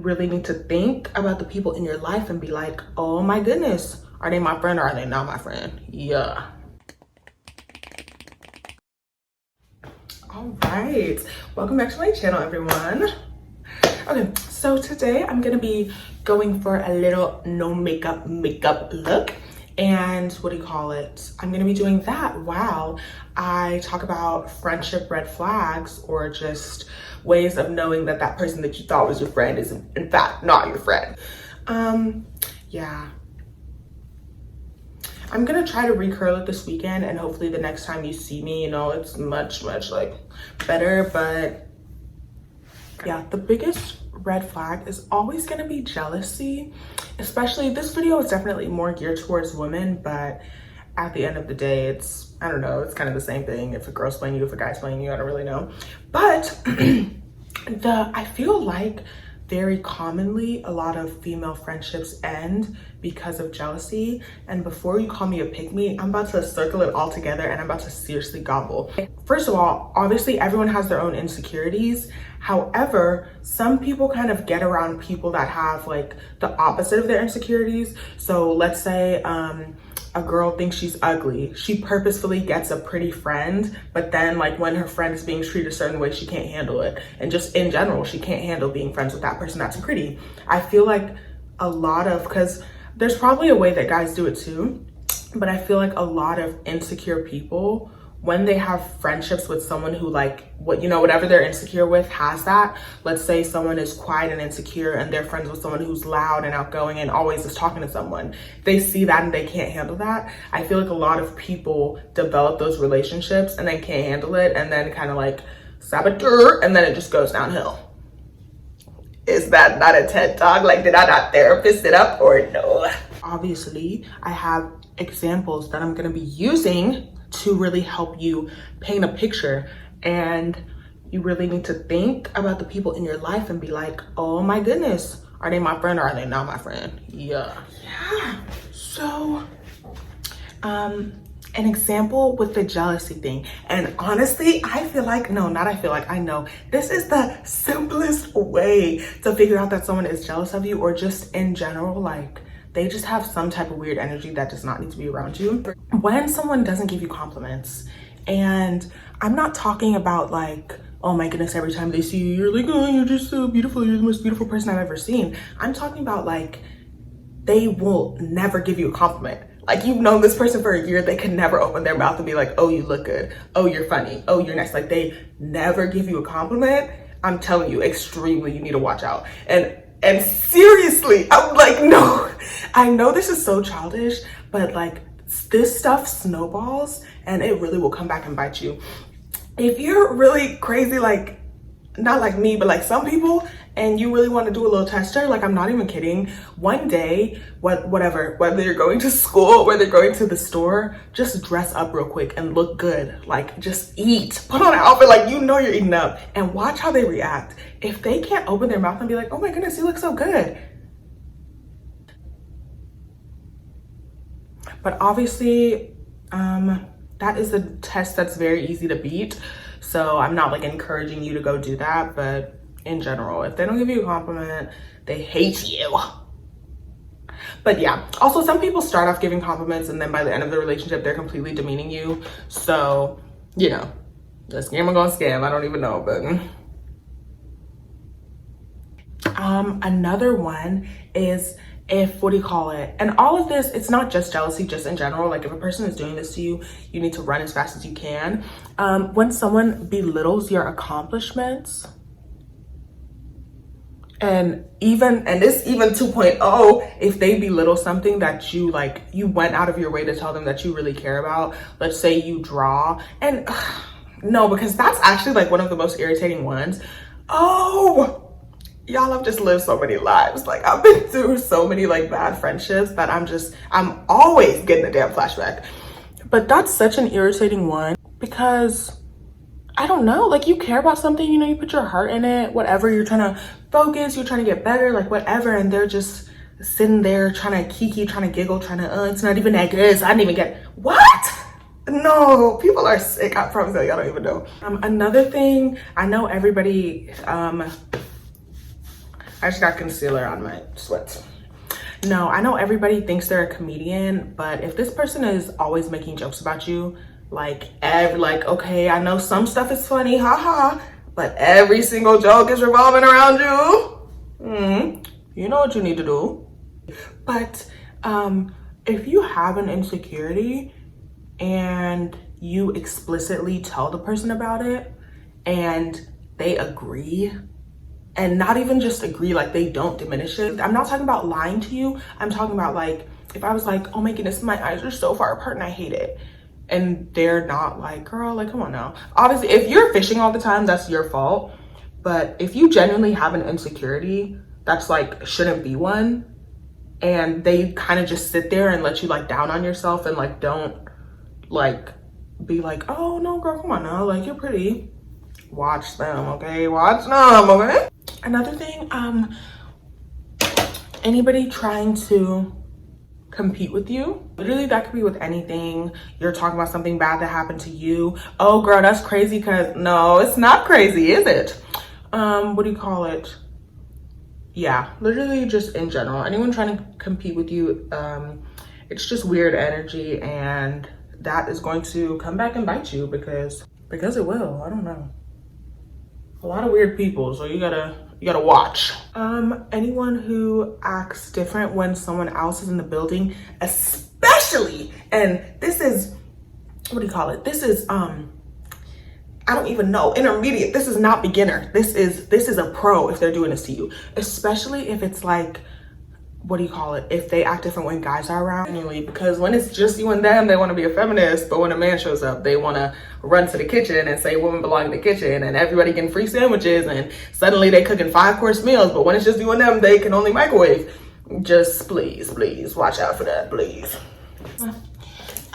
really need to think about the people in your life and be like, oh my goodness, are they my friend or are they not my friend? Yeah. All right, welcome back to my channel, everyone. Okay, so today I'm gonna be going for a little no makeup look. And what do you call it? I'm gonna be doing that while I talk about friendship red flags, or just ways of knowing that that person that you thought was your friend is in fact not your friend. Yeah. I'm gonna try to recurl it this weekend, and hopefully the next time you see me, you know, it's much like better. But yeah, the biggest red flag is always going to be jealousy. Especially, this video is definitely more geared towards women, but at the end of the day, it's, I don't know, it's kind of the same thing. If a girl's playing you, if a guy's playing you, I don't really know. But I feel like very commonly a lot of female friendships end because of jealousy. And before you call me a pick-me, I'm about to circle it all together and I'm about to seriously gobble. First of all, obviously everyone has their own insecurities. However, some people kind of get around people that have like the opposite of their insecurities. So let's say a girl thinks she's ugly. She purposefully gets a pretty friend, but then like when her friend is being treated a certain way, she can't handle it. And just in general, she can't handle being friends with that person that's pretty. I feel like a lot of, because there's probably a way that guys do it too, but I feel like a lot of insecure people, when they have friendships with someone who like, what, you know, whatever they're insecure with has that. Let's say someone is quiet and insecure and they're friends with someone who's loud and outgoing and always is talking to someone. They see that and they can't handle that. I feel like a lot of people develop those relationships and then can't handle it, and then kind of like saboteur, and then it just goes downhill. Is that not a TED Talk? Like, did I not therapist it up or no? Obviously, I have examples that I'm gonna be using to really help you paint a picture, and you really need to think about the people in your life and be like, oh my goodness, are they my friend or are they not my friend? Yeah. So an example with the jealousy thing, and honestly I feel like, no, not I feel like, I know this is the simplest way to figure out that someone is jealous of you, or just in general, like they just have some type of weird energy that does not need to be around you. When someone doesn't give you compliments, and I'm not talking about like, oh my goodness, every time they see you, you're like, oh, you're just so beautiful, you're the most beautiful person I've ever seen. I'm talking about like, they will never give you a compliment. Like, you've known this person for a year, they can never open their mouth and be like, oh, you look good, oh, you're funny, oh, you're nice. Like, they never give you a compliment. I'm telling you, extremely, you need to watch out. And seriously, I'm like, no, I know this is so childish, but like this stuff snowballs and it really will come back and bite you. If you're really crazy, like, not like me, but like some people, and you really want to do a little tester, like I'm not even kidding, one day, whatever, whether you're going to school, whether you're going to the store, just dress up real quick and look good. Like, just eat, put on an outfit like you know you're eating up, and watch how they react. If they can't open their mouth and be like, oh my goodness, you look so good. But obviously, that is a test that's very easy to beat. So I'm not like encouraging you to go do that, but in general, if they don't give you a compliment, they hate you. But yeah, also some people start off giving compliments and then by the end of the relationship, they're completely demeaning you. So, you know, the scam gonna scam, I don't even know, but. Another one is, if, what do you call it? And all of this, it's not just jealousy, just in general. Like, if a person is doing this to you, you need to run as fast as you can. When someone belittles your accomplishments, and this even 2.0, if they belittle something that you like, you went out of your way to tell them that you really care about. Let's say you draw, and no, because that's actually like one of the most irritating ones. Oh, y'all have just lived so many lives. Like, I've been through so many like bad friendships that I'm always getting a damn flashback. But that's such an irritating one, because I don't know, like, you care about something, you know, you put your heart in it, whatever, you're trying to focus, you're trying to get better, like whatever, and they're just sitting there trying to kiki, trying to giggle, trying to, it's not even that good, so I didn't even get, what? No, people are sick, I promise you, y'all don't even know. Another thing, I know everybody, I I just got concealer on my sweats. No, I know everybody thinks they're a comedian, but if this person is always making jokes about you, like okay, I know some stuff is funny, haha, but every single joke is revolving around you, you know what you need to do. But if you have an insecurity and you explicitly tell the person about it and they agree, and not even just agree, like they don't diminish it. I'm not talking about lying to you. I'm talking about like, if I was like, oh my goodness, my eyes are so far apart and I hate it. And they're not like, girl, like, come on now. Obviously, if you're fishing all the time, that's your fault. But if you genuinely have an insecurity that's like, shouldn't be one, and they kind of just sit there and let you like down on yourself and like, don't like be like, oh no, girl, come on now. Like, you're pretty. Watch them, okay? Watch them, okay? Another thing, anybody trying to compete with you, literally that could be with anything. You're talking about something bad that happened to you. Oh girl, that's crazy, because no, it's not crazy, is it? What do you call it? Yeah, literally just in general, anyone trying to compete with you, it's just weird energy, and that is going to come back and bite you because it will. I don't know. A lot of weird people, so you gotta watch. Anyone who acts different when someone else is in the building, especially, and this is, what do you call it? This is I don't even know, intermediate. This is not beginner. This is a pro if they're doing this to you, especially if it's like, what do you call it? If they act different when guys are around. Because when it's just you and them, they want to be a feminist, but when a man shows up, they want to run to the kitchen and say women belong in the kitchen and everybody getting free sandwiches, and suddenly they cooking 5-course meals, but when it's just you and them, they can only microwave. Just please watch out for that, please.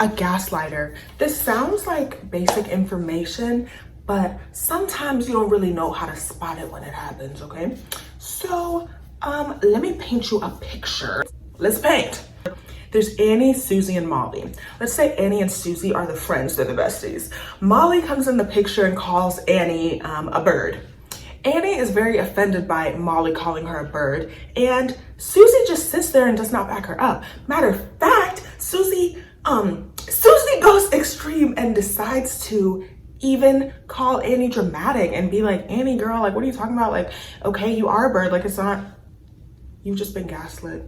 A gaslighter. This sounds like basic information, but sometimes you don't really know how to spot it when it happens, okay? So let me paint you a picture. Let's paint. There's Annie, Susie, and Molly. Let's say Annie and Susie are the friends, they're the besties. Molly comes in the picture and calls Annie a bird. Annie is very offended by Molly calling her a bird, and Susie just sits there and does not back her up. Matter of fact, Susie goes extreme and decides to even call Annie dramatic and be like, Annie girl, like what are you talking about? Like, okay, you are a bird, like it's not, you've just been gaslit.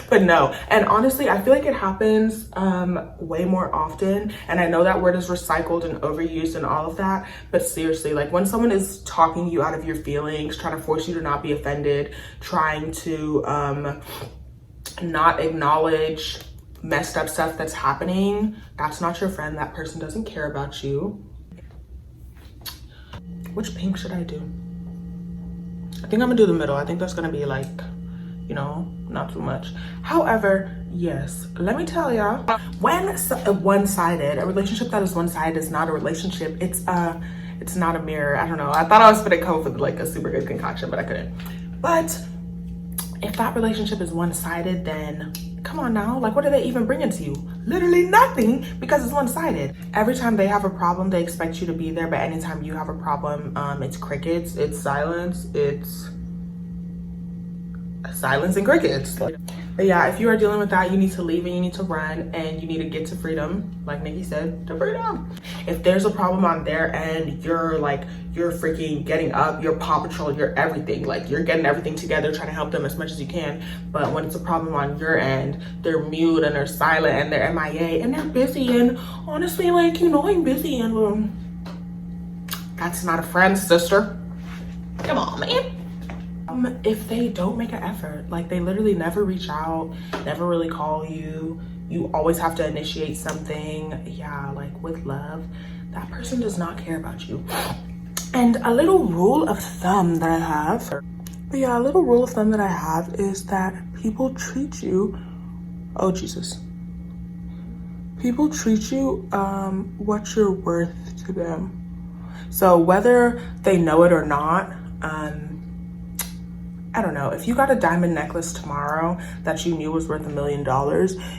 But no, and honestly, I feel like it happens way more often, and I know that word is recycled and overused and all of that, but seriously, like when someone is talking you out of your feelings, trying to force you to not be offended, trying to not acknowledge messed up stuff that's happening, that's not your friend. That person doesn't care about you. Which pink should I do? I think I'm gonna do the middle. I think that's gonna be like, you know, not too much. However, yes, let me tell y'all, when one-sided, a relationship that is one-sided is not a relationship. It's not a mirror. I don't know. I thought I was gonna come up with like a super good concoction, but I couldn't. But if that relationship is one-sided, then come on now, like what are they even bringing to you? Literally nothing, because it's one-sided. Every time they have a problem, they expect you to be there, but anytime you have a problem, it's crickets, it's silence, it's silence and crickets. But yeah, if you are dealing with that, you need to leave and you need to run and you need to get to freedom, like Nikki said, to freedom. If there's a problem on their end, you're freaking getting up, you're Paw Patrol, you're everything, like you're getting everything together, trying to help them as much as you can. But when it's a problem on your end, they're mute and they're silent and they're MIA and they're busy, and honestly, like, you know, I'm busy, and that's not a friend, sister. Come on, man. If they don't make an effort, like they literally never reach out, never really call you, you always have to initiate something, yeah, like with love, that person does not care about you. And a little rule of thumb that I have, is that people treat you, oh Jesus, people treat you what you're worth to them. So whether they know it or not, I don't know, if you got a diamond necklace tomorrow that you knew was worth $1 million,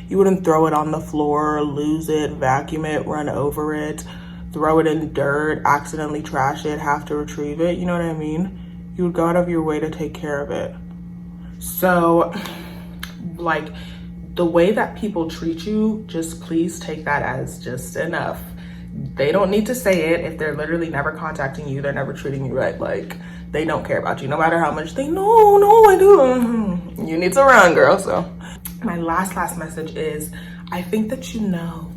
you wouldn't throw it on the floor, lose it, vacuum it, run over it, throw it in dirt, accidentally trash it, have to retrieve it, you know what I mean? you would go out of your way to take care of it. So like the way that people treat you, just please take that as just enough. They don't need to say it. If they're literally never contacting you, they're never treating you right, like they don't care about you, no matter how much they no I do. You need to run, girl. So my last message is, I think that you know,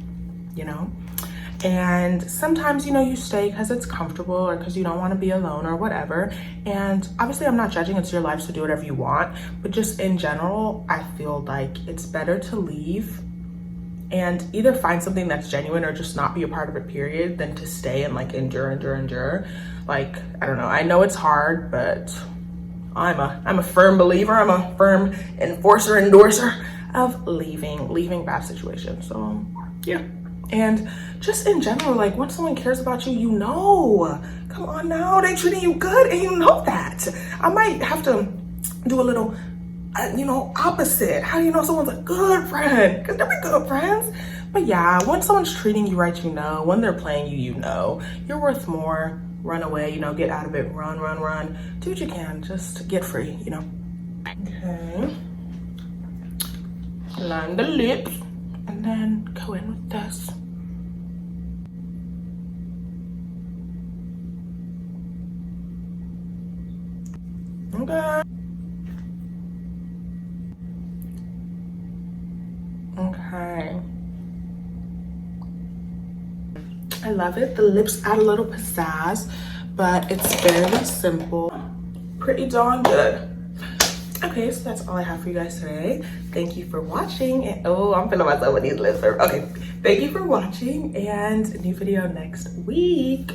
and sometimes, you stay because it's comfortable or because you don't want to be alone or whatever. And obviously I'm not judging, it's your life, so do whatever you want. But just in general, I feel like it's better to leave and either find something that's genuine or just not be a part of it, period, than to stay and like endure. Like, I don't know, I know it's hard, but I'm a firm believer, I'm a firm endorser of leaving bad situations. So yeah. And just in general, like when someone cares about you, come on now, they treating you good and you know that. I might have to do a little, opposite. How do you know someone's a good friend? Because they're good friends. But yeah, when someone's treating you right, when they're playing you, you're worth more. Run away, get out of it, run. Do what you can, just get free, Okay. Line the lips and then go in with this. Okay. I love it. The lips add a little pizzazz, but it's very simple. Pretty darn good. Okay, so that's all I have for you guys today. Thank you for watching. And I'm feeling myself with these lips. Okay, thank you for watching, and a new video next week.